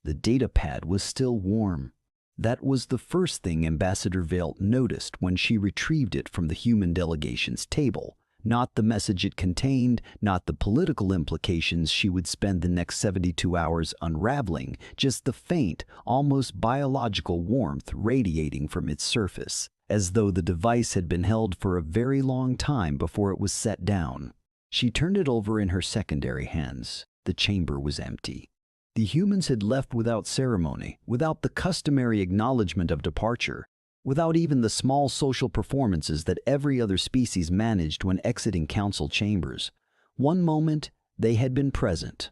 The datapad was still warm. That was the first thing Ambassador Vale noticed when she retrieved it from the human delegation's table. Not the message it contained, not the political implications she would spend the next 72 hours unraveling, just the faint, almost biological warmth radiating from its surface, as though the device had been held for a very long time before it was set down. She turned it over in her secondary hands. The chamber was empty. The humans had left without ceremony, without the customary acknowledgement of departure, without even the small social performances that every other species managed when exiting council chambers. One moment, they had been present.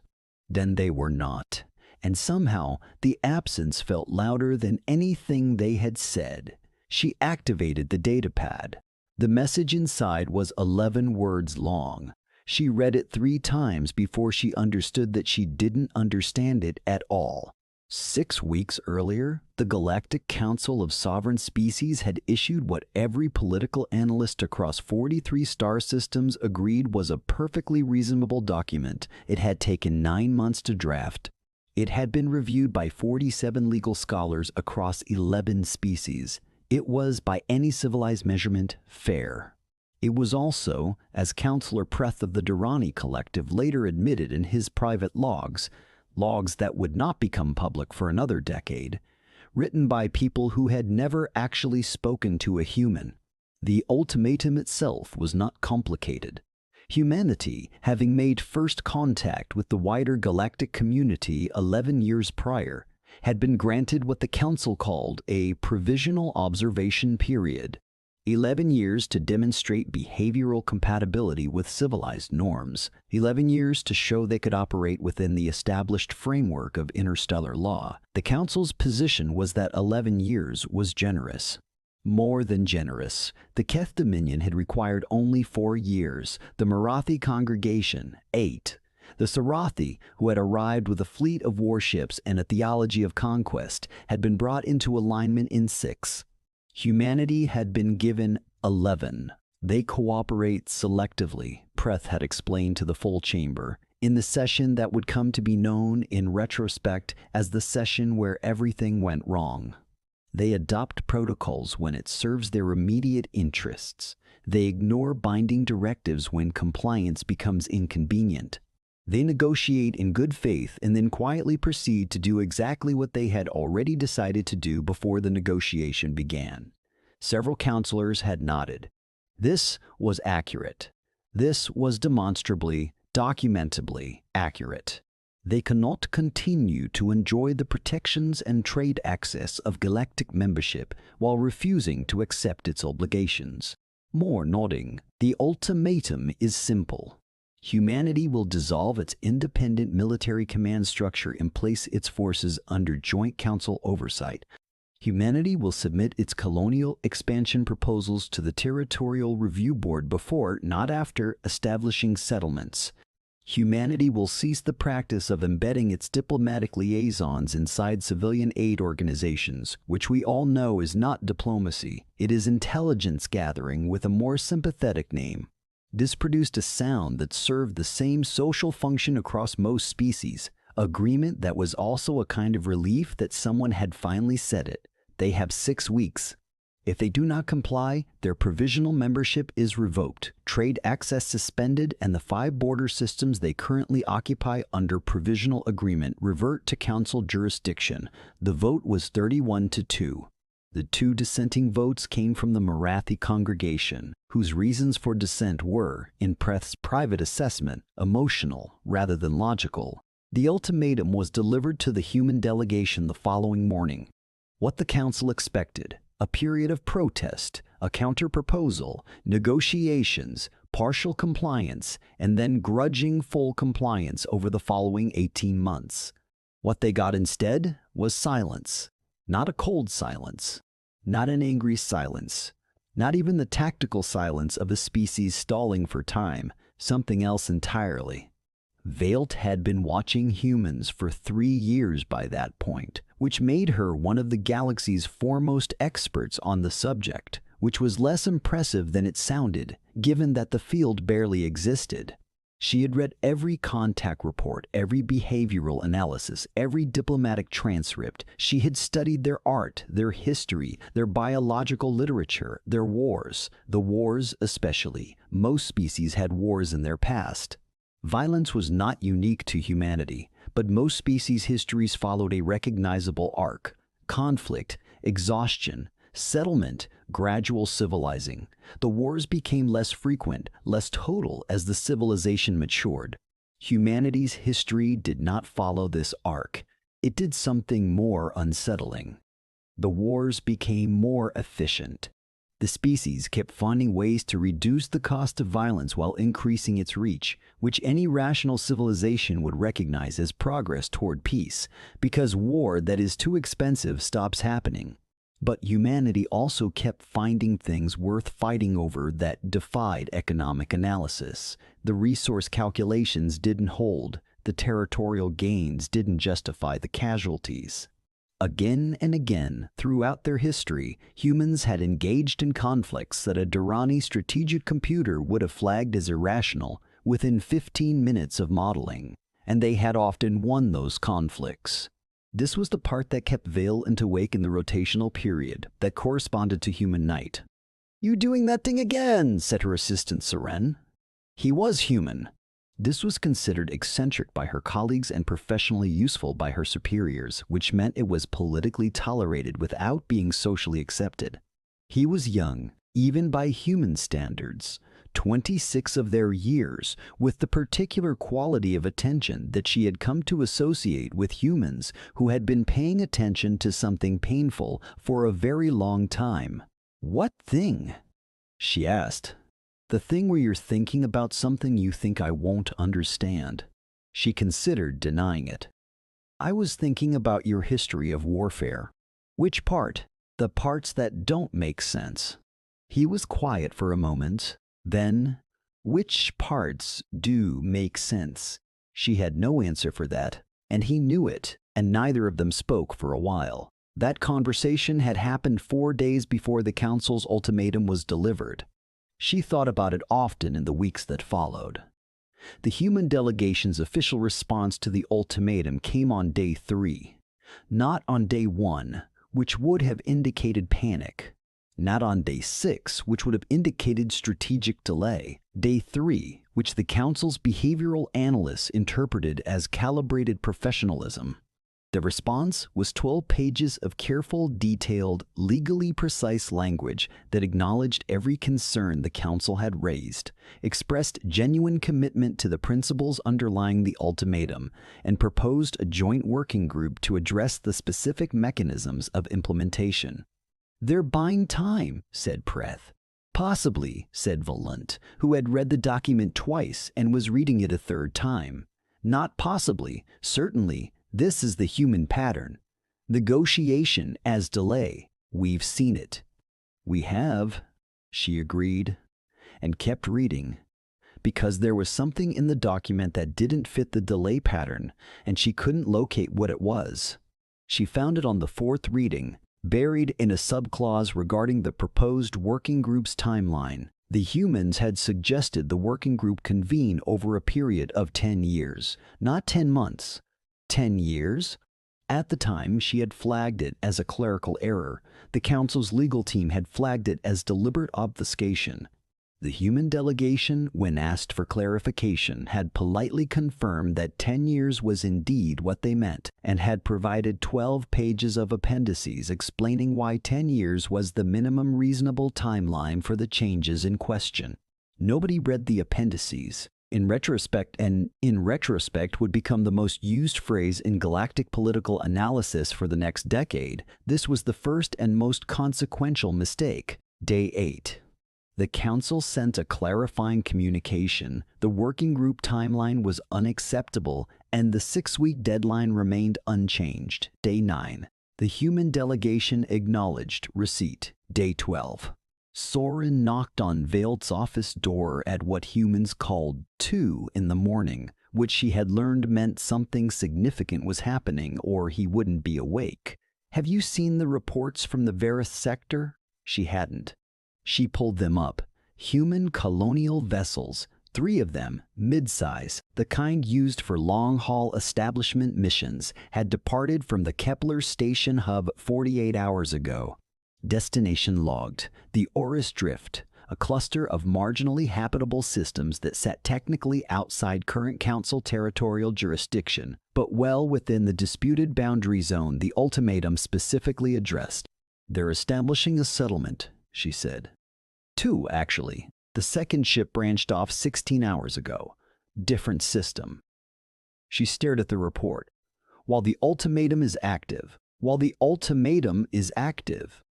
Then they were not. And somehow, the absence felt louder than anything they had said. She activated the datapad. The message inside was 11 words long. She read it 3 times before she understood that she didn't understand it at all. 6 weeks earlier, the Galactic Council of Sovereign Species had issued what every political analyst across 43 star systems agreed was a perfectly reasonable document. It had taken 9 months to draft. It had been reviewed by 47 legal scholars across 11 species. It was, by any civilized measurement, fair. It was also, as Counselor Preth of the Durrani Collective later admitted in his private logs that would not become public for another decade, written by people who had never actually spoken to a human. The ultimatum itself was not complicated. Humanity, having made first contact with the wider galactic community 11 years prior, had been granted what the Council called a provisional observation period. 11 years to demonstrate behavioral compatibility with civilized norms, 11 years to show they could operate within the established framework of interstellar law. The Council's position was that 11 years was generous. More than generous. The Keth Dominion had required only 4 years, the Marathi congregation 8. The Sarathi, who had arrived with a fleet of warships and a theology of conquest, had been brought into alignment in 6. Humanity had been given 11. They cooperate selectively, Preth had explained to the full chamber, in the session that would come to be known in retrospect as the session where everything went wrong. They adopt protocols when it serves their immediate interests. They ignore binding directives when compliance becomes inconvenient. They negotiate in good faith and then quietly proceed to do exactly what they had already decided to do before the negotiation began. Several counselors had nodded. This was accurate. This was demonstrably, documentably accurate. They cannot continue to enjoy the protections and trade access of galactic membership while refusing to accept its obligations. More nodding. The ultimatum is simple. Humanity will dissolve its independent military command structure and place its forces under joint council oversight. Humanity will submit its colonial expansion proposals to the Territorial Review Board before, not after, establishing settlements. Humanity will cease the practice of embedding its diplomatic liaisons inside civilian aid organizations, which we all know is not diplomacy. It is intelligence gathering with a more sympathetic name. This produced a sound that served the same social function across most species, agreement that was also a kind of relief that someone had finally said it. They have 6 weeks. If they do not comply, their provisional membership is revoked, trade access suspended, and the 5 border systems they currently occupy under provisional agreement revert to council jurisdiction. The vote was 31-2. The 2 dissenting votes came from the Marathi congregation, whose reasons for dissent were, in Preth's private assessment, emotional rather than logical. The ultimatum was delivered to the human delegation the following morning. What the council expected: a period of protest, a counter-proposal, negotiations, partial compliance, and then grudging full compliance over the following 18 months. What they got instead was silence. Not a cold silence, not an angry silence, not even the tactical silence of a species stalling for time, something else entirely. Vale had been watching humans for 3 years by that point, which made her one of the galaxy's foremost experts on the subject, which was less impressive than it sounded, given that the field barely existed. She had read every contact report, every behavioral analysis, every diplomatic transcript. She had studied their art, their history, their biological literature, their wars. The wars especially. Most species had wars in their past. Violence was not unique to humanity, but most species' histories followed a recognizable arc: conflict, exhaustion, settlement, gradual civilizing. The wars became less frequent, less total as the civilization matured. Humanity's history did not follow this arc. It did something more unsettling. The wars became more efficient. The species kept finding ways to reduce the cost of violence while increasing its reach, which any rational civilization would recognize as progress toward peace, because war that is too expensive stops happening. But humanity also kept finding things worth fighting over that defied economic analysis. The resource calculations didn't hold. The territorial gains didn't justify the casualties. Again and again, throughout their history, humans had engaged in conflicts that a Durrani strategic computer would have flagged as irrational within 15 minutes of modeling, and they had often won those conflicts. This was the part that kept Vale awake in the rotational period that corresponded to human night. "You doing that thing again," said her assistant Seren. He was human. This was considered eccentric by her colleagues and professionally useful by her superiors, which meant it was politically tolerated without being socially accepted. He was young, even by human standards, 26 of their years, with the particular quality of attention that she had come to associate with humans who had been paying attention to something painful for a very long time. "What thing?" she asked. "The thing where you're thinking about something you think I won't understand." She considered denying it. "I was thinking about your history of warfare." "Which part?" "The parts that don't make sense." He was quiet for a moment. Then, "Which parts do make sense?" She had no answer for that, and he knew it, and neither of them spoke for a while. That conversation had happened 4 days before the Council's ultimatum was delivered. She thought about it often in the weeks that followed. The human delegation's official response to the ultimatum came on day 3, not on day 1, which would have indicated panic. Not on day 6, which would have indicated strategic delay. Day 3, which the Council's behavioral analysts interpreted as calibrated professionalism. The response was 12 pages of careful, detailed, legally precise language that acknowledged every concern the Council had raised, expressed genuine commitment to the principles underlying the ultimatum, and proposed a joint working group to address the specific mechanisms of implementation. "They're buying time," said Preth. "Possibly," said Valunt, who had read the document twice and was reading it a third time. "Not possibly, certainly. This is the human pattern. Negotiation as delay. We've seen it." "We have," she agreed, and kept reading, because there was something in the document that didn't fit the delay pattern, and she couldn't locate what it was. She found it on the 4th reading, buried in a subclause regarding the proposed working group's timeline. The humans had suggested the working group convene over a period of 10 years, not 10 months. 10 years? At the time, she had flagged it as a clerical error. The Council's legal team had flagged it as deliberate obfuscation. The human delegation, when asked for clarification, had politely confirmed that 10 years was indeed what they meant, and had provided 12 pages of appendices explaining why 10 years was the minimum reasonable timeline for the changes in question. Nobody read the appendices. In retrospect would become the most used phrase in galactic political analysis for the next decade. This was the first and most consequential mistake. Day 8. The Council sent a clarifying communication. The working group timeline was unacceptable, and the 6-week deadline remained unchanged. Day 9. The human delegation acknowledged receipt. Day 12. Soren knocked on Vailt's office door at what humans called 2 in the morning, which she had learned meant something significant was happening or he wouldn't be awake. "Have you seen the reports from the Varith sector?" She hadn't. She pulled them up. Human colonial vessels, 3 of them, mid-size, the kind used for long-haul establishment missions, had departed from the Kepler station hub 48 hours ago. Destination logged: the Oris Drift, a cluster of marginally habitable systems that sat technically outside current Council territorial jurisdiction, but well within the disputed boundary zone the ultimatum specifically addressed. "They're establishing a settlement," she said. 2, actually. The second ship branched off 16 hours ago. Different system. She stared at the report. While the ultimatum is active. While the ultimatum is active.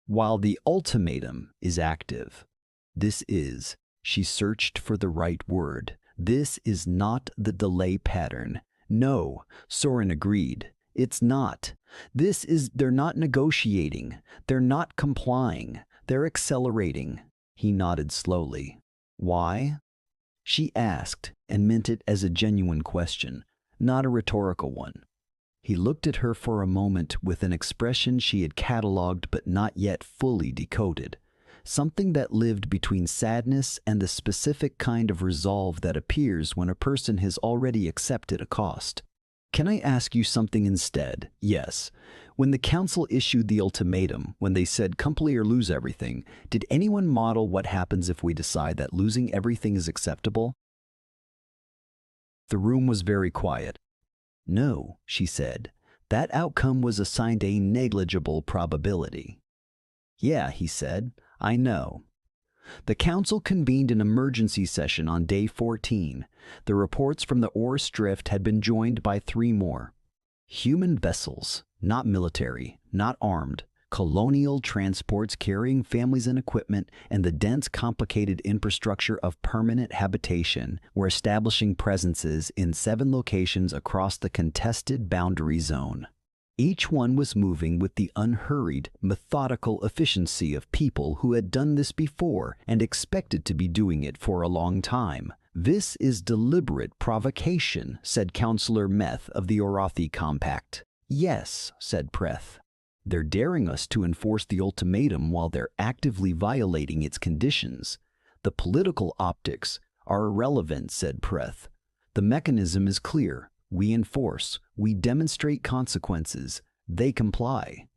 While the ultimatum is active. This is, she searched for the right word. This is not the delay pattern. No, Soren agreed. It's not. This is, they're not negotiating. They're not complying. They're accelerating. He nodded slowly. Why? She asked, and meant it as a genuine question, not a rhetorical one. He looked at her for a moment with an expression she had catalogued but not yet fully decoded, something that lived between sadness and the specific kind of resolve that appears when a person has already accepted a cost. "Can I ask you something instead?" "Yes. When the Council issued the ultimatum, when they said complete or lose everything, did anyone model what happens if we decide that losing everything is acceptable?" The room was very quiet. "No," she said. "That outcome was assigned a negligible probability." "Yeah," he said. "I know." The Council convened an emergency session on day 14. The reports from the Oris Drift had been joined by 3 more. Human vessels, not military, not armed, colonial transports carrying families and equipment, and the dense, complicated infrastructure of permanent habitation were establishing presences in 7 locations across the contested boundary zone. Each one was moving with the unhurried, methodical efficiency of people who had done this before and expected to be doing it for a long time. "This is deliberate provocation," said Councillor Meth of the Orathi Compact. "Yes," said Preth. "They're daring us to enforce the ultimatum while they're actively violating its conditions. The political optics are irrelevant," said Preth. "The mechanism is clear. We enforce. We demonstrate consequences. They comply.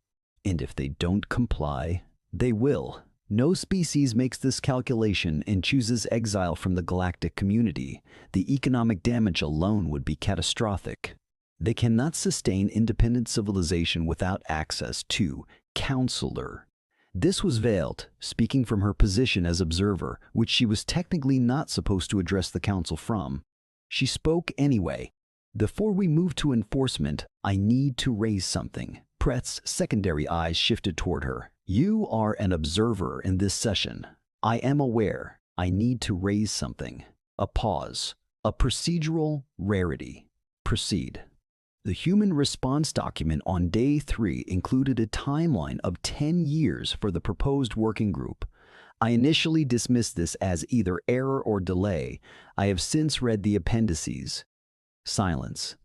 And if they don't comply, they will. No species makes this calculation and chooses exile from the galactic community. The economic damage alone would be catastrophic. They cannot sustain independent civilization without access to Counselor." This was veiled, speaking from her position as observer, which she was technically not supposed to address the Council from. She spoke anyway. "Before we move to enforcement, I need to raise something." Preth's secondary eyes shifted toward her. "You are an observer in this session. I am aware. I need to raise something." A pause. "A procedural rarity." "Proceed." The human response document on day 3 included a timeline of 10 years for the proposed working group. I initially dismissed this as either error or delay. I have since read the appendices. Silence.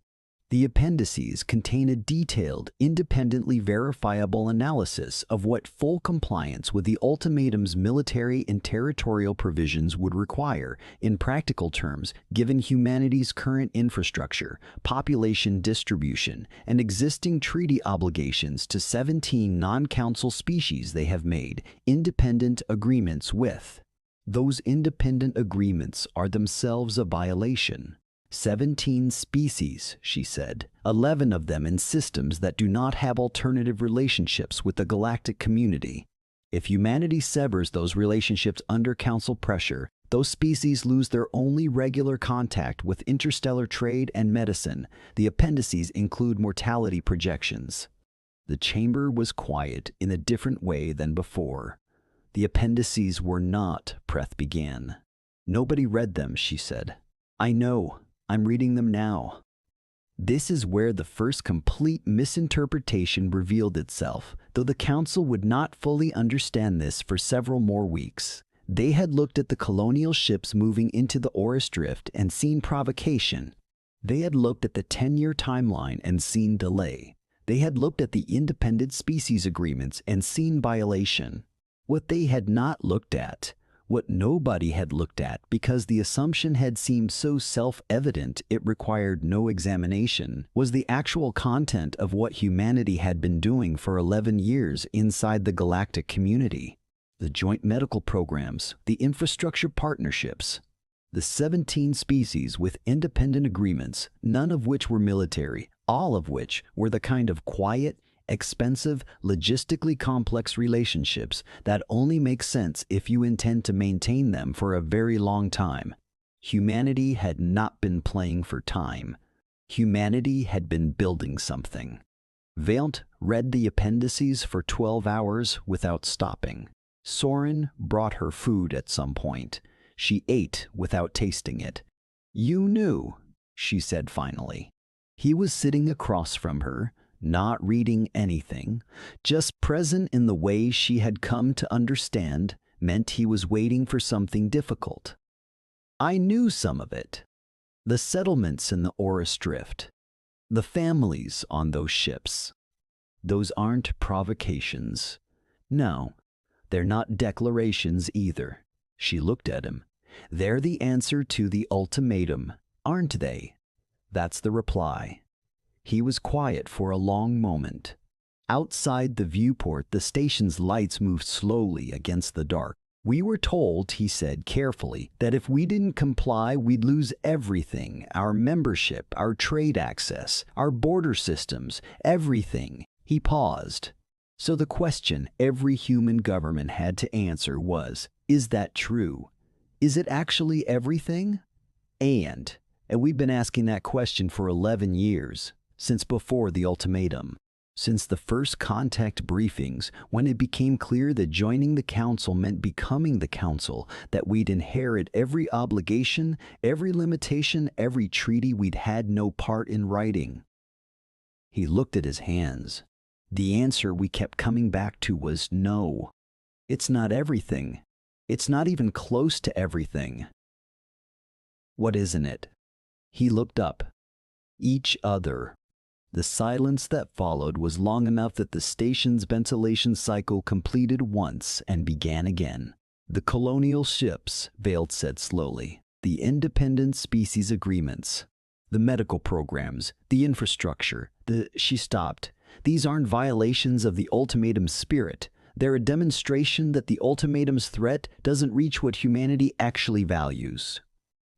The appendices contain a detailed, independently verifiable analysis of what full compliance with the ultimatum's military and territorial provisions would require, in practical terms, given humanity's current infrastructure, population distribution, and existing treaty obligations to 17 non-council species they have made independent agreements with. Those independent agreements are themselves a violation. 17 species, she said, 11 of them in systems that do not have alternative relationships with the galactic community. If humanity severs those relationships under council pressure, those species lose their only regular contact with interstellar trade and medicine. The appendices include mortality projections. The chamber was quiet in a different way than before. The appendices were not, Preth began. "Nobody read them," she said. "I know. I'm reading them now." This is where the first complete misinterpretation revealed itself, though the Council would not fully understand this for several more weeks. They had looked at the colonial ships moving into the Oris Drift and seen provocation. They had looked at the 10-year timeline and seen delay. They had looked at the independent species agreements and seen violation. What they had not looked at What nobody had looked at, because the assumption had seemed so self-evident it required no examination, was the actual content of what humanity had been doing for 11 years inside the galactic community. The joint medical programs, the infrastructure partnerships, the 17 species with independent agreements, none of which were military, all of which were the kind of quiet, expensive, logistically complex relationships that only make sense if you intend to maintain them for a very long time. Humanity had not been playing for time. Humanity had been building something. Veilt read the appendices for 12 hours without stopping. Soren brought her food at some point. She ate without tasting it. "You knew," she said finally. He was sitting across from her, not reading anything, just present in the way she had come to understand meant he was waiting for something difficult. "I knew some of it. The settlements in the Oris Drift. The families on those ships. Those aren't provocations. No, they're not declarations either." She looked at him. "They're the answer to the ultimatum, aren't they?" "That's the reply." He was quiet for a long moment. Outside the viewport, the station's lights moved slowly against the dark. "We were told," he said carefully, "that if we didn't comply, we'd lose everything, our membership, our trade access, our border systems, everything." He paused. So the question every human government had to answer was, is that true? Is it actually everything? And we've been asking that question for 11 years. Since before the ultimatum, since the first contact briefings, when it became clear that joining the council meant becoming the council, that we'd inherit every obligation, every limitation, every treaty we'd had no part in writing. He looked at his hands. The answer we kept coming back to was no. It's not everything. It's not even close to everything. What isn't it? He looked up. Each other. The silence that followed was long enough that the station's ventilation cycle completed once and began again. "The colonial ships," Veilt said slowly. "The independent species agreements. The medical programs. The infrastructure. She stopped. "These aren't violations of the ultimatum's spirit. They're a demonstration that the ultimatum's threat doesn't reach what humanity actually values.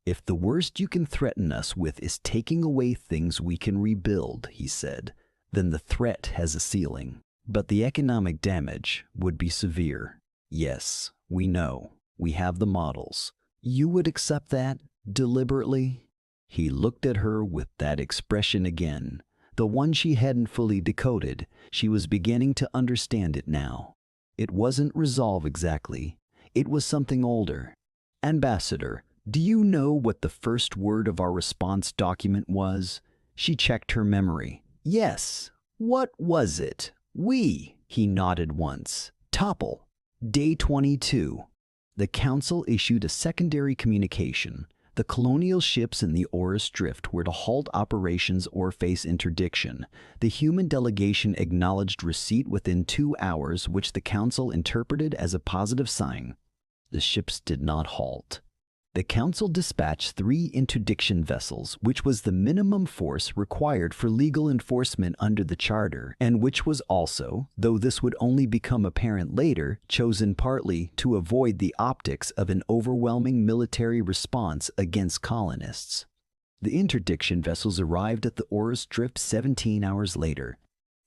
If the worst you can threaten us with is taking away things we can rebuild," he said, "then the threat has a ceiling. But the economic damage would be severe. Yes, we know. We have the models. You would accept that, deliberately?" He looked at her with that expression again, the one she hadn't fully decoded. She was beginning to understand it now. It wasn't resolve exactly. It was something older. "Ambassador, do you know what the first word of our response document was?" She checked her memory. "Yes. What was it?" "We." He nodded once. "Topple. Day 22. The Council issued a secondary communication. The colonial ships in the Oris Drift were to halt operations or face interdiction. The human delegation acknowledged receipt within 2 hours, which the Council interpreted as a positive sign. The ships did not halt. The Council dispatched 3 interdiction vessels, which was the minimum force required for legal enforcement under the Charter, and which was also, though this would only become apparent later, chosen partly to avoid the optics of an overwhelming military response against colonists. The interdiction vessels arrived at the Oris Drift 17 hours later.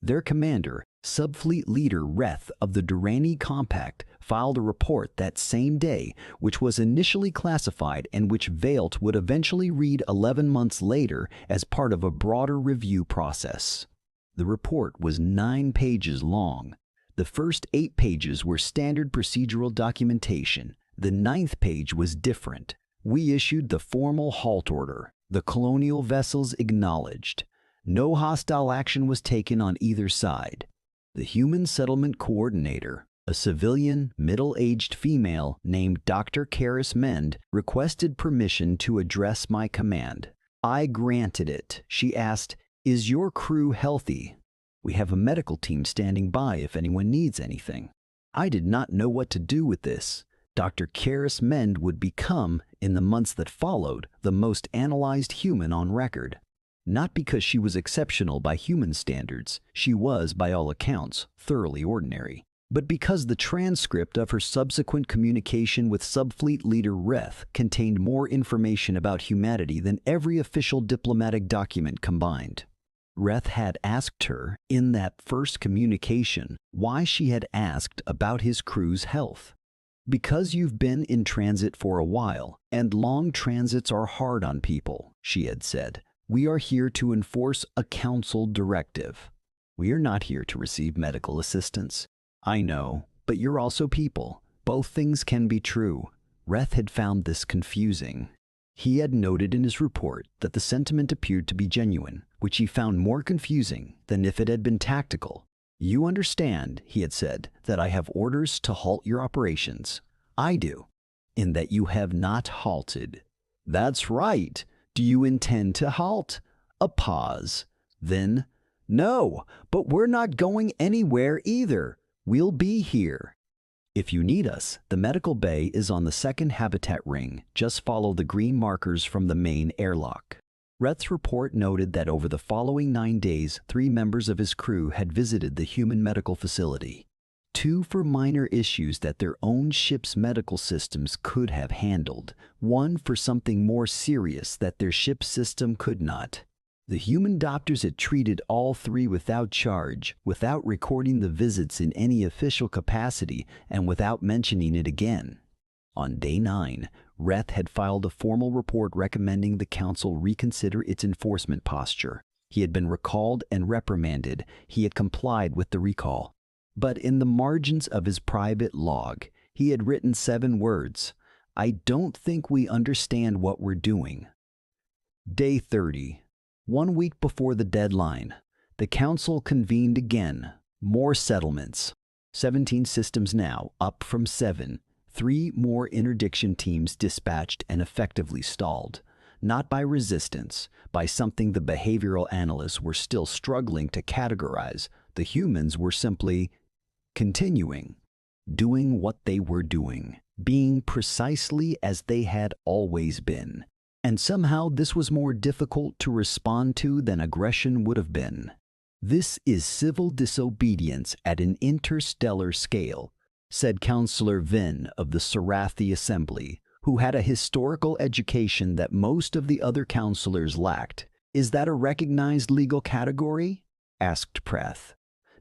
Their commander, Subfleet Leader Reth of the Durrani Compact, filed a report that same day, which was initially classified and which Veilt would eventually read 11 months later as part of a broader review process. The report was 9 pages long. The first 8 pages were standard procedural documentation. The 9th page was different. "We issued the formal halt order. The colonial vessels acknowledged. No hostile action was taken on either side. The Human Settlement Coordinator, a civilian, middle-aged female named Dr. Karis Mend, requested permission to address my command. I granted it. She asked, 'Is your crew healthy? We have a medical team standing by if anyone needs anything.' I did not know what to do with this. Dr. Karis Mend would become, in the months that followed, the most analyzed human on record. Not because she was exceptional by human standards, she was, by all accounts, thoroughly ordinary, but because the transcript of her subsequent communication with Subfleet Leader Reth contained more information about humanity than every official diplomatic document combined. Reth had asked her, in that first communication, why she had asked about his crew's health. "Because you've been in transit for a while, and long transits are hard on people," she had said. "We are here to enforce a council directive. We are not here to receive medical assistance." "I know, but you're also people. Both things can be true." Reth had found this confusing. He had noted in his report that the sentiment appeared to be genuine, which he found more confusing than if it had been tactical. "You understand," he had said, "that I have orders to halt your operations." "I do." "In that you have not halted." "That's right. Do you intend to halt?" A pause. Then, "No, but we're not going anywhere either. We'll be here." "If you need us, the medical bay is on the second habitat ring. Just follow the green markers from the main airlock." Reth's report noted that over the following 9 days, 3 members of his crew had visited the human medical facility. 2 for minor issues that their own ship's medical systems could have handled. 1 for something more serious that their ship's system could not. The human doctors had treated all 3 without charge, without recording the visits in any official capacity, and without mentioning it again. On day 9, Reth had filed a formal report recommending the Council reconsider its enforcement posture. He had been recalled and reprimanded. He had complied with the recall. But in the margins of his private log, he had written 7 words: "I don't think we understand what we're doing." Day 30. 1 week before the deadline, the Council convened again. More settlements. 17 systems now, up from 7. 3 more interdiction teams dispatched and effectively stalled. Not by resistance, by something the behavioral analysts were still struggling to categorize. The humans were simply continuing, doing what they were doing, being precisely as they had always been. And somehow this was more difficult to respond to than aggression would have been. "This is civil disobedience at an interstellar scale," said Councillor Vin of the Sarathi Assembly, who had a historical education that most of the other councillors lacked. "Is that a recognized legal category?" asked Preth.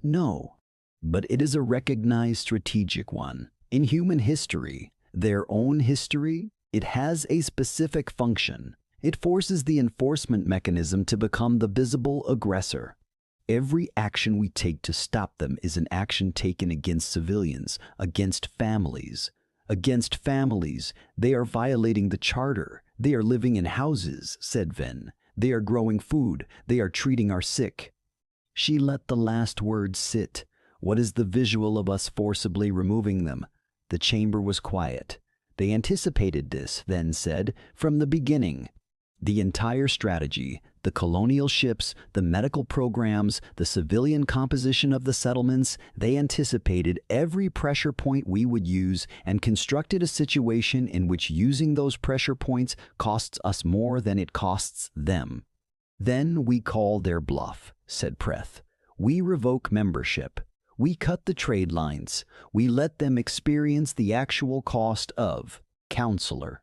"No, but it is a recognized strategic one. In human history, their own history, it has a specific function. It forces the enforcement mechanism to become the visible aggressor. Every action we take to stop them is an action taken against civilians, against families. Against families, they are violating the charter. They are living in houses," said Ven. "They are growing food. They are treating our sick." She let the last word sit. "What is the visual of us forcibly removing them?" The chamber was quiet. "They anticipated this," then said, "from the beginning. The entire strategy, the colonial ships, the medical programs, the civilian composition of the settlements, they anticipated every pressure point we would use and constructed a situation in which using those pressure points costs us more than it costs them." "Then we call their bluff," said Preth. "We revoke membership. We cut the trade lines. We let them experience the actual cost of counselor."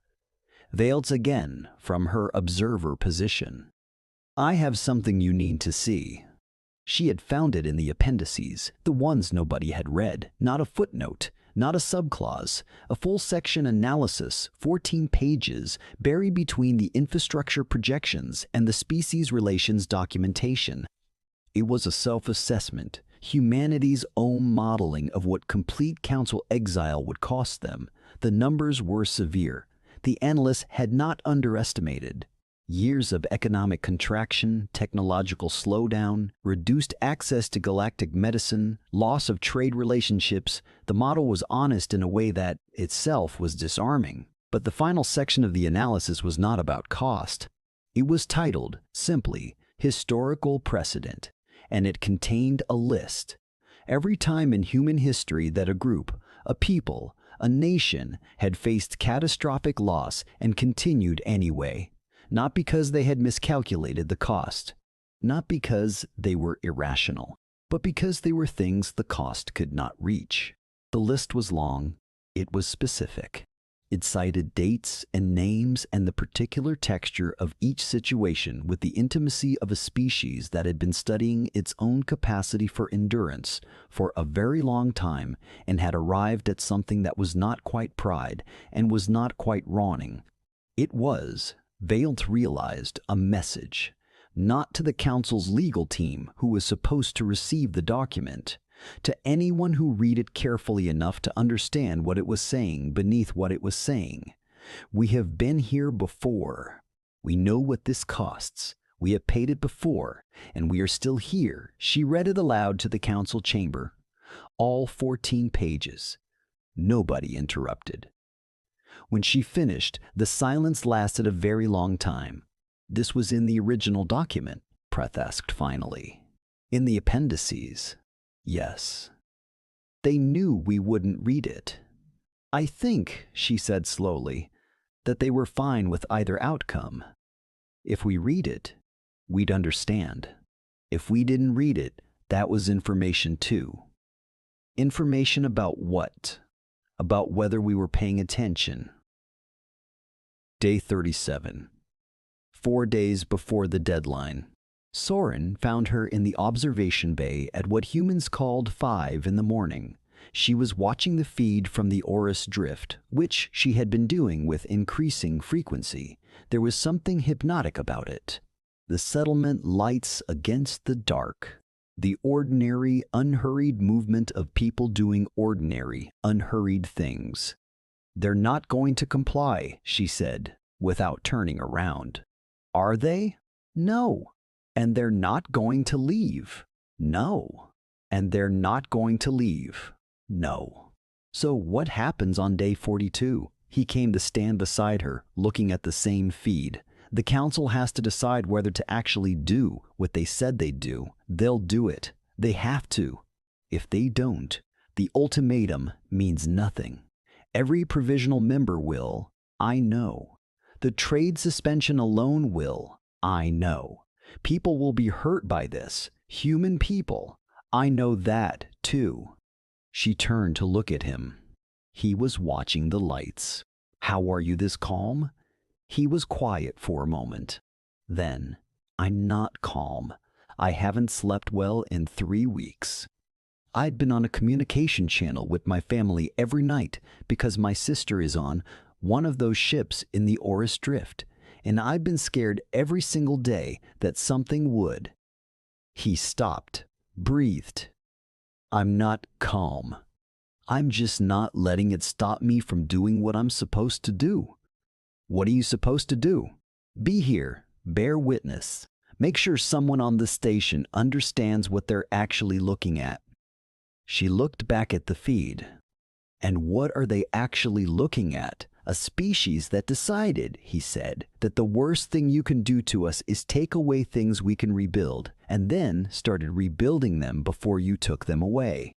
Veiled again from her observer position. "I have something you need to see." She had found it in the appendices, the ones nobody had read, not a footnote, not a subclause, a full section analysis, 14 pages, buried between the infrastructure projections and the species relations documentation. It was a self-assessment, humanity's own modeling of what complete council exile would cost them. The numbers were severe. The analysts had not underestimated. Years of economic contraction, technological slowdown, reduced access to galactic medicine, loss of trade relationships. The model was honest in a way that, itself, was disarming. But the final section of the analysis was not about cost. It was titled, simply, Historical Precedent, and it contained a list. Every time in human history that a group, a people, A nation had faced catastrophic loss and continued anyway, not because they had miscalculated the cost, not because they were irrational, but because they were things the cost could not reach. The list was long, it was specific. It cited dates and names and the particular texture of each situation with the intimacy of a species that had been studying its own capacity for endurance for a very long time and had arrived at something that was not quite pride and was not quite wronging. It was, Veilt realized, a message, not to the Council's legal team who was supposed to receive the document, to anyone who read it carefully enough to understand what it was saying beneath what it was saying. We have been here before. We know what this costs. We have paid it before, and we are still here. She read it aloud to the council chamber. All 14 pages. Nobody interrupted. When she finished, the silence lasted a very long time. This was in the original document, Preth asked finally. In the appendices. Yes. They knew we wouldn't read it. I think, she said slowly, that they were fine with either outcome. If we read it, we'd understand. If we didn't read it, that was information too. Information about what? About whether we were paying attention. Day 37. 4 days before the deadline. Soren found her in the observation bay at what humans called 5 in the morning. She was watching the feed from the Orus drift, which she had been doing with increasing frequency. There was something hypnotic about it. The settlement lights against the dark. The ordinary, unhurried movement of people doing ordinary, unhurried things. They're not going to comply, she said, without turning around. Are they? No. And they're not going to leave. No. And they're not going to leave. No. So what happens on day 42? He came to stand beside her, looking at the same feed. The council has to decide whether to actually do what they said they'd do. They'll do it. They have to. If they don't, the ultimatum means nothing. Every provisional member will, I know. The trade suspension alone will, I know. People will be hurt by this. Human people. I know that, too. She turned to look at him. He was watching the lights. How are you this calm? He was quiet for a moment. Then, I'm not calm. I haven't slept well in 3 weeks. I'd been on a communication channel with my family every night because my sister is on one of those ships in the Orus drift. And I've been scared every single day that something would. He stopped, breathed. I'm not calm. I'm just not letting it stop me from doing what I'm supposed to do. What are you supposed to do? Be here, bear witness. Make sure someone on the station understands what they're actually looking at. She looked back at the feed. And what are they actually looking at? A species that decided, he said, that the worst thing you can do to us is take away things we can rebuild, and then started rebuilding them before you took them away.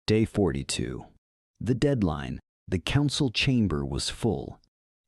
Day 42. The deadline. The council chamber was full.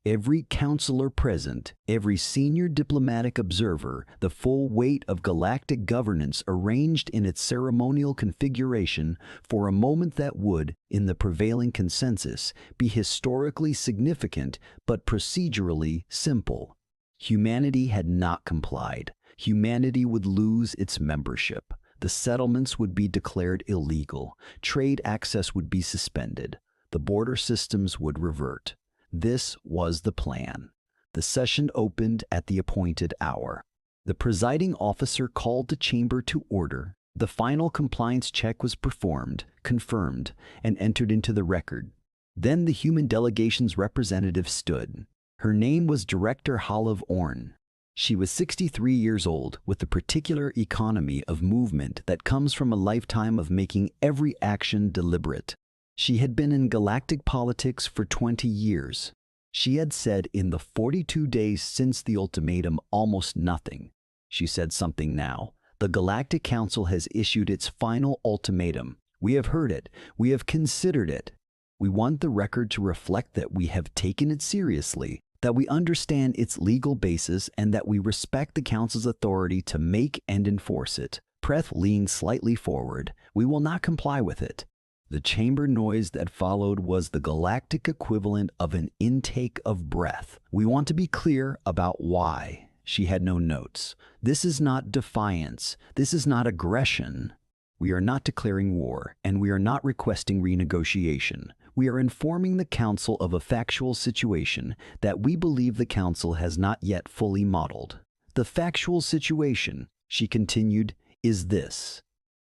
Every counselor present, every senior diplomatic observer, the full weight of galactic governance arranged in its ceremonial configuration for a moment that would, in the prevailing consensus, be historically significant but procedurally simple. Humanity had not complied. Humanity would lose its membership. The settlements would be declared illegal. Trade access would be suspended. The border systems would revert. This was the plan. The session opened at the appointed hour. The presiding officer called the chamber to order. The final compliance check was performed, confirmed, and entered into the record. Then the human delegation's representative stood. Her name was Director Halav Orn. She was 63 years old, with the particular economy of movement that comes from a lifetime of making every action deliberate. She had been in galactic politics for 20 years. She had said in the 42 days since the ultimatum almost nothing. She said something now. The Galactic Council has issued its final ultimatum. We have heard it. We have considered it. We want the record to reflect that we have taken it seriously, that we understand its legal basis, and that we respect the Council's authority to make and enforce it. Preth leaned slightly forward. We will not comply with it. The chamber noise that followed was the galactic equivalent of an intake of breath. We want to be clear about why. She had no notes. This is not defiance. This is not aggression. We are not declaring war, and we are not requesting renegotiation. We are informing the Council of a factual situation that we believe the Council has not yet fully modeled. The factual situation, she continued, is this.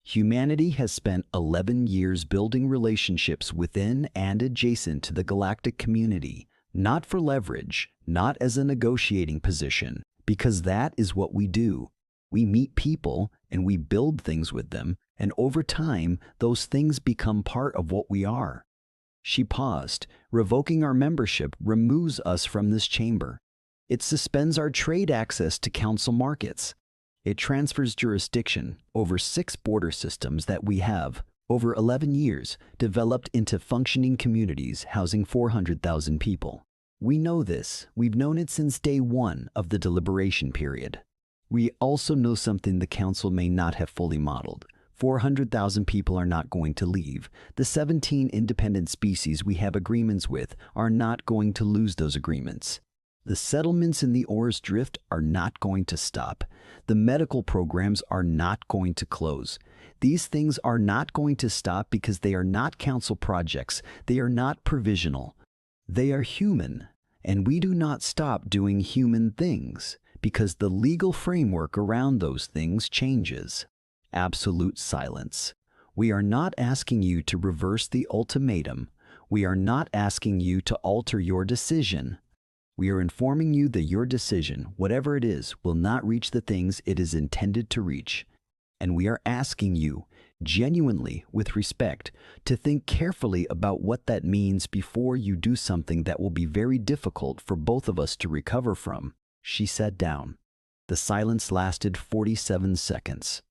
Humanity has spent 11 years building relationships within and adjacent to the galactic community, not for leverage, not as a negotiating position, because that is what we do. We meet people and we build things with them, and over time, those things become part of what we are. She paused. Revoking our membership removes us from this chamber. It suspends our trade access to Council markets. It transfers jurisdiction over 6 border systems that we have, over 11 years, developed into functioning communities housing 400,000 people. We know this. We've known it since day 1 of the deliberation period. We also know something the Council may not have fully modeled. 400,000 people are not going to leave. The 17 independent species we have agreements with are not going to lose those agreements. The settlements in the Ors Drift are not going to stop. The medical programs are not going to close. These things are not going to stop because they are not Council projects. They are not provisional. They are human. And we do not stop doing human things because the legal framework around those things changes. Absolute silence. We are not asking you to reverse the ultimatum. We are not asking you to alter your decision. We are informing you that your decision, whatever it is, will not reach the things it is intended to reach. And we are asking you, genuinely, with respect, to think carefully about what that means before you do something that will be very difficult for both of us to recover from. She sat down. The silence lasted 47 seconds.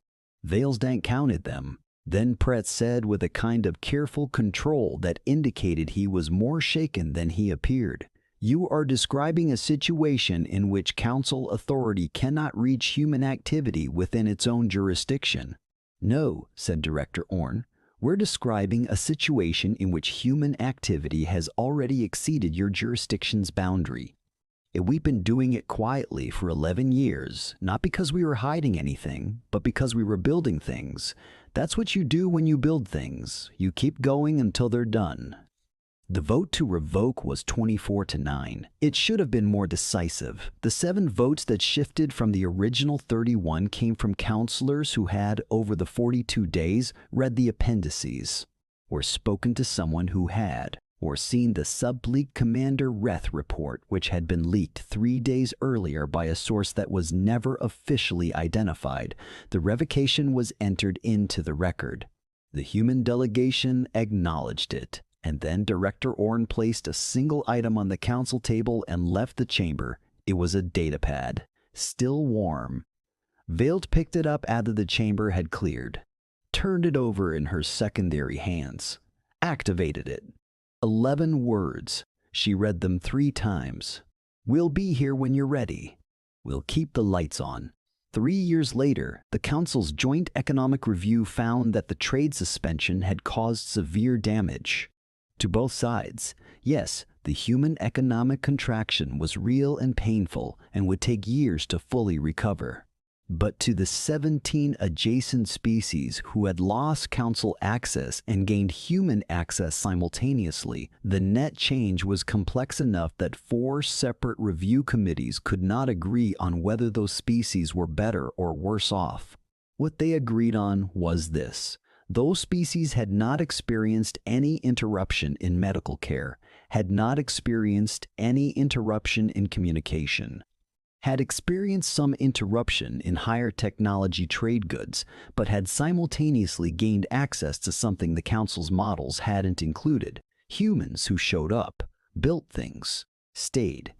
Valesdank counted them. Then Preth said with a kind of careful control that indicated he was more shaken than he appeared. You are describing a situation in which Council authority cannot reach human activity within its own jurisdiction. No, said Director Orn. We're describing a situation in which human activity has already exceeded your jurisdiction's boundary. We've been doing it quietly for 11 years, not because we were hiding anything, but because we were building things. That's what you do when you build things. You keep going until they're done. The vote to revoke was 24-9. It should have been more decisive. The 7 votes that shifted from the original 31 came from counselors who had, over the 42 days, read the appendices, or spoken to someone who had, or seen the Subleague Commander Reth report, which had been leaked 3 days earlier by a source that was never officially identified. The revocation was entered into the record. The human delegation acknowledged it. And then Director Orn placed a single item on the Council table and left the chamber. It was a datapad, still warm. Veiled picked it up after the chamber had cleared, turned it over in her secondary hands, activated it. 11 words. She read them 3 times. We'll be here when you're ready. We'll keep the lights on. 3 years later, the Council's Joint Economic Review found that the trade suspension had caused severe damage. To both sides. Yes, the human economic contraction was real and painful and would take years to fully recover. But to the 17 adjacent species who had lost Council access and gained human access simultaneously, the net change was complex enough that 4 separate review committees could not agree on whether those species were better or worse off. What they agreed on was this. Those species had not experienced any interruption in medical care, had not experienced any interruption in communication, had experienced some interruption in higher technology trade goods, but had simultaneously gained access to something the Council's models hadn't included: humans who showed up, built things, stayed.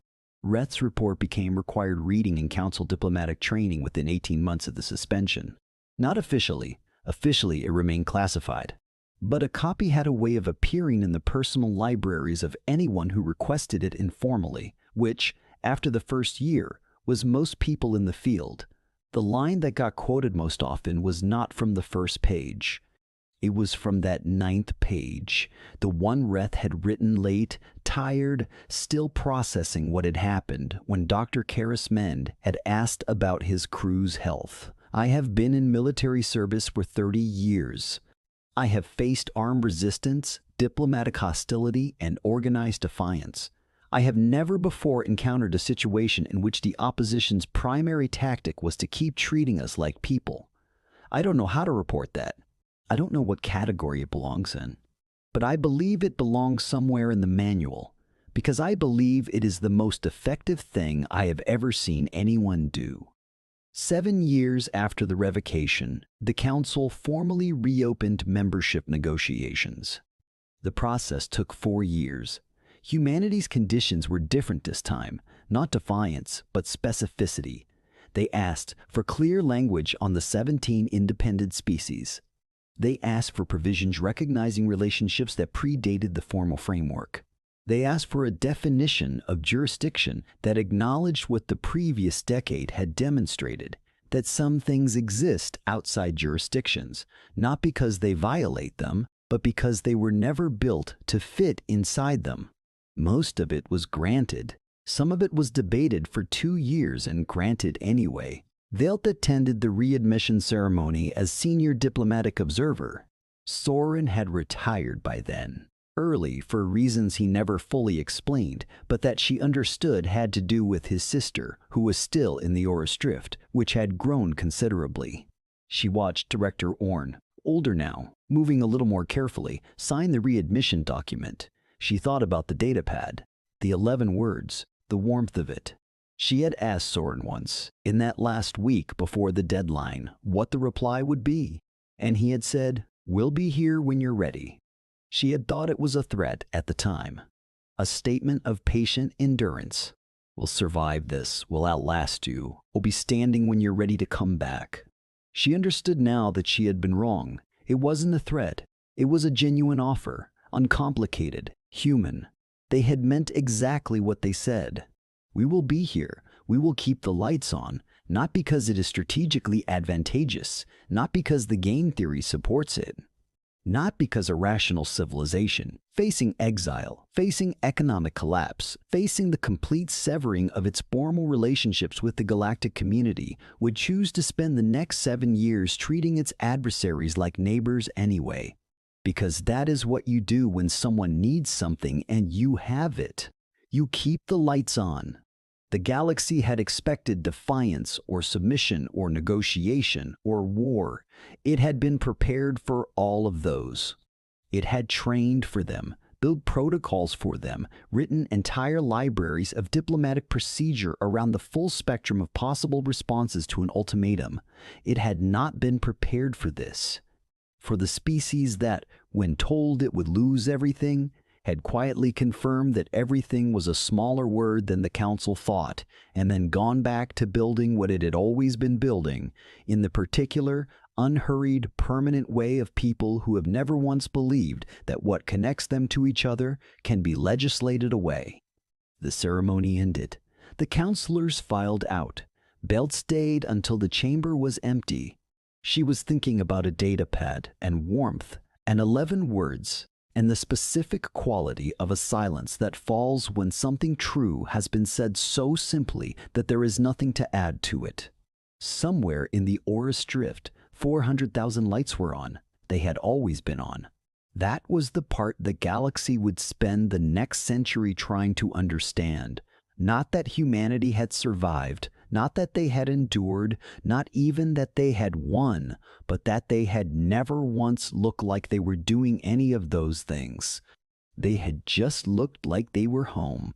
Reth's report became required reading in Council diplomatic training within 18 months of the suspension. Not officially. Officially, it remained classified. But a copy had a way of appearing in the personal libraries of anyone who requested it informally, which, after the first year, was most people in the field. The line that got quoted most often was not from the first page. It was from that 9th page, the one Reth had written late, tired, still processing what had happened when Dr. Karis Mend had asked about his crew's health. I have been in military service for 30 years. I have faced armed resistance, diplomatic hostility, and organized defiance. I have never before encountered a situation in which the opposition's primary tactic was to keep treating us like people. I don't know how to report that. I don't know what category it belongs in. But I believe it belongs somewhere in the manual, because I believe it is the most effective thing I have ever seen anyone do. 7 years after the revocation, the Council formally reopened membership negotiations. The process took 4 years. Humanity's conditions were different this time, not defiance, but specificity. They asked for clear language on the 17 independent species. They asked for provisions recognizing relationships that predated the formal framework. They asked for a definition of jurisdiction that acknowledged what the previous decade had demonstrated, that some things exist outside jurisdictions, not because they violate them, but because they were never built to fit inside them. Most of it was granted. Some of it was debated for 2 years and granted anyway. Velt attended the readmission ceremony as senior diplomatic observer. Soren had retired by then, early for reasons he never fully explained, but that she understood had to do with his sister, who was still in the Oris Drift, which had grown considerably. She watched Director Orn, older now, moving a little more carefully, sign the readmission document. She thought about the datapad, the 11 words, the warmth of it. She had asked Soren once, in that last week before the deadline, what the reply would be, and he had said, "We'll be here when you're ready." She had thought it was a threat at the time, a statement of patient endurance. "We'll survive this, we'll outlast you, we'll be standing when you're ready to come back." She understood now that she had been wrong. It wasn't a threat, it was a genuine offer, uncomplicated, human. They had meant exactly what they said. We will be here, we will keep the lights on, not because it is strategically advantageous, not because the game theory supports it, not because a rational civilization, facing exile, facing economic collapse, facing the complete severing of its formal relationships with the galactic community, would choose to spend the next 7 years treating its adversaries like neighbors anyway. Because that is what you do when someone needs something and you have it. You keep the lights on. The galaxy had expected defiance or submission or negotiation or war. It had been prepared for all of those. It had trained for them, built protocols for them, written entire libraries of diplomatic procedure around the full spectrum of possible responses to an ultimatum. It had not been prepared for this. For the species that, when told it would lose everything, had quietly confirmed that everything was a smaller word than the Council thought, and then gone back to building what it had always been building, in the particular, unhurried, permanent way of people who have never once believed that what connects them to each other can be legislated away. The ceremony ended. The counselors filed out. Belt stayed until the chamber was empty. She was thinking about a datapad and warmth and 11 words, and the specific quality of a silence that falls when something true has been said so simply that there is nothing to add to it. Somewhere in the Oris Drift, 400,000 lights were on. They had always been on. That was the part the galaxy would spend the next century trying to understand. Not that humanity had survived, not that they had endured, not even that they had won, but that they had never once looked like they were doing any of those things. They had just looked like they were home.